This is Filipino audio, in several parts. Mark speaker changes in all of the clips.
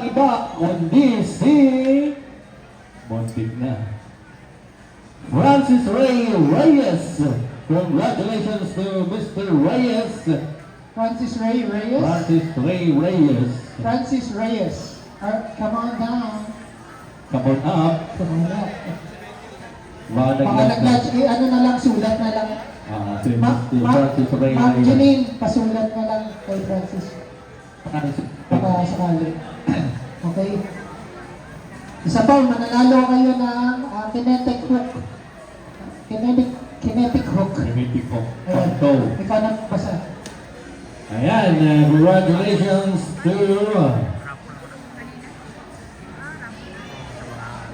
Speaker 1: walang iba kundi si muntik na Francis Ray Reyes. Congratulations to Mr. Reyes.
Speaker 2: Francis Ray Reyes.
Speaker 1: Francis Ray Reyes.
Speaker 2: Francis Reyes. Come on down.
Speaker 1: Come on up.
Speaker 2: Come on up.
Speaker 1: Mga
Speaker 2: nag-lodge, ano na lang, sulat na lang.
Speaker 1: si Mr. Francis Ray
Speaker 2: Ma'am
Speaker 1: Reyes.
Speaker 2: Janine, pasulat na lang kay Francis. Baka sakali. Okay. Isa pa, mananalo kayo ng kinetic hook. Kinetic hook.
Speaker 1: Kinetic hook.
Speaker 2: Ayan.
Speaker 1: Pagto.
Speaker 2: Ikaw na basa.
Speaker 1: Ayan, congratulations to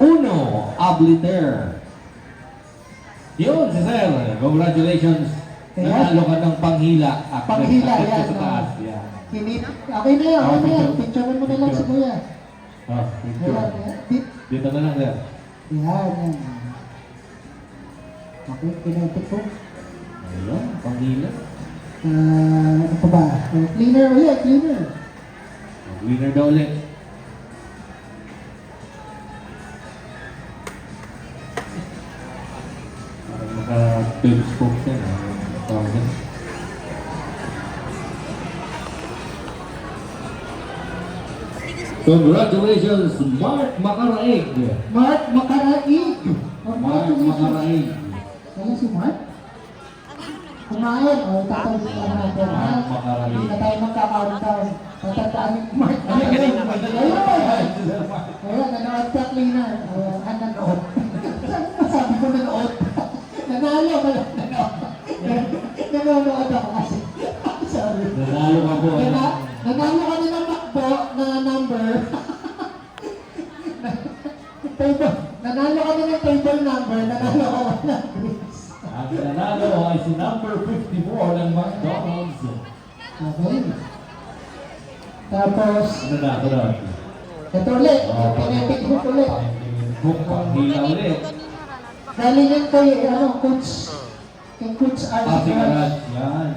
Speaker 1: Uno Abliter. Yun, si Sir. Congratulations.
Speaker 2: Ayan.
Speaker 1: Nanalo ka ng panghila.
Speaker 2: Panghila, yan.
Speaker 1: Sa taas. Yan.
Speaker 2: Okay na yan, okay na yan. Picture mo na lang si Kuya.
Speaker 1: Picture.
Speaker 2: Ayan, ayan.
Speaker 1: Dito na lang, Sir.
Speaker 2: Yan. Okay, kinetic hook.
Speaker 1: Ayun, panghila.
Speaker 2: Ano pa ba? Cleaner ulit, cleaner.
Speaker 1: Winner daw ulit. Parang naka-telescope siya. Tawag. Congratulations, Mark Macaraig.
Speaker 2: Mark Macaraig.
Speaker 1: Mark Macaraig.
Speaker 2: Ano si Mark? Kumain. O, tatawid na natin.
Speaker 1: Mark Macaraig.
Speaker 2: Hindi na tayo magkakaroon. Tatandaan yung Mark. Ayun, nanood ka, cleaner. Nanood. Sabi ko nanood. Nanalo ka lang, nanood. Nanonood ako kasi. Sorry.
Speaker 1: Nanalo ka po.
Speaker 2: Nanalo ka na ng makbo na number. Nanalo ka na ng table number. Nanalo ka na ng grades.
Speaker 1: Ang nanalo ay si number 54 ng McDonald's.
Speaker 2: Okay. Tapos,
Speaker 1: Ano na, ito na.
Speaker 2: ito ulit. Kinetic hook ulit.
Speaker 1: Hook, panghila ulit.
Speaker 2: Galing yan kay, Coach. Kay Coach
Speaker 1: Pati
Speaker 2: Archie.
Speaker 1: karat. Yan.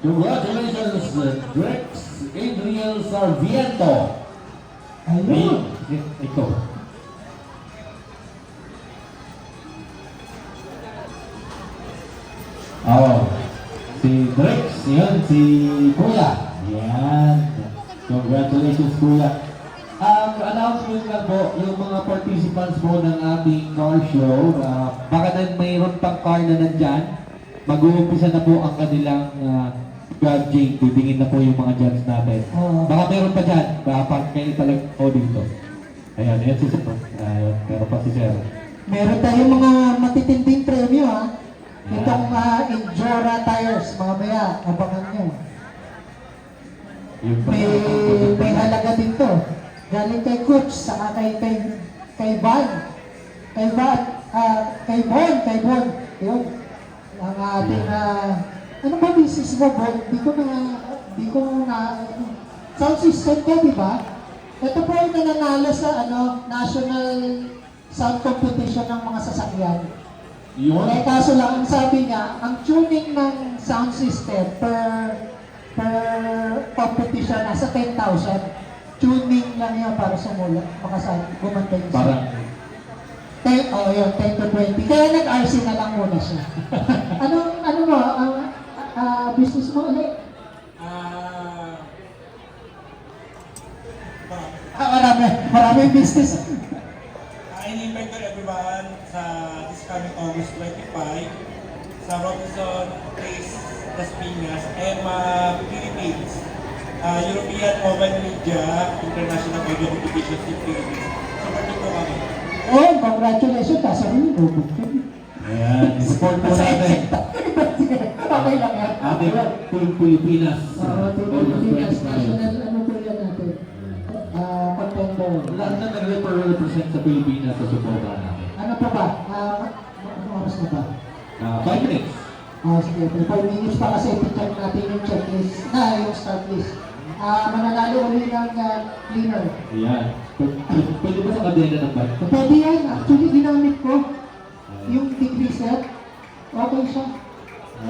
Speaker 1: Congratulations, Drex Adriel Sarviento.
Speaker 2: Ayun.
Speaker 1: Ito. Si Drex, yan, si Kuya. Yan. Congratulations, Kuya. Announcement lang po, yung mga participants po ng ating car show, baka na mayroon pang car na nandyan, mag-uumpisa na po ang kanilang judging, titingin na po yung mga judge natin. Baka meron pa dyan, baka kayo talaga po dito. Ayan, yan si Sir. Meron pa si Sir.
Speaker 2: Meron tayong mga matitinding premyo, ha? Itong Endura tires, mamaya, abangan nyo. May halaga dito. Galing kay Coach, saka kay Van. Kay Bon. Yun. Ang ating, ano ba business mo, Bon? Di ko na, sound system ka, di ba? Ito po ay nananalo sa, national sound competition ng mga sasakyan.
Speaker 1: Yun.
Speaker 2: Eh, kaso lang, ang sabi niya, ang tuning ng sound system per competition nasa 10,000. Tuning lang yun para sumula, gumanda yung
Speaker 1: Parang,
Speaker 2: yun, 10 to 20. Kaya nag-RC na lang muna siya. ano mo, business mo ulit? Maraming business.
Speaker 3: I-invite ko everyone sa this coming August 25 sa Robinson Place, Las Piñas, EMA Philippines, European Mobile Media International Audio Competition in Philippines. Support niyo po kami.
Speaker 2: Oh, congratulations. Kaso rin, robot ka.
Speaker 1: ayan, support po natin.
Speaker 2: Okay lang yan.
Speaker 1: Ating Pilipinas.
Speaker 2: Pilipinas, national, po yan natin? Contender.
Speaker 1: Lahat na nag-represent sa Pilipinas sa suportahan natin.
Speaker 2: Ano pa ba? Ano oras na ba?
Speaker 1: 5 minutes.
Speaker 2: Sige, 5 minutes pa kasi i-check natin yung checklist yung start list. Mananalo ulit ng cleaner.
Speaker 1: Ayan. Pwede ba sa kadena ng bike?
Speaker 2: Pwede yan. Actually, ginamit ko yung degree set. Okay siya.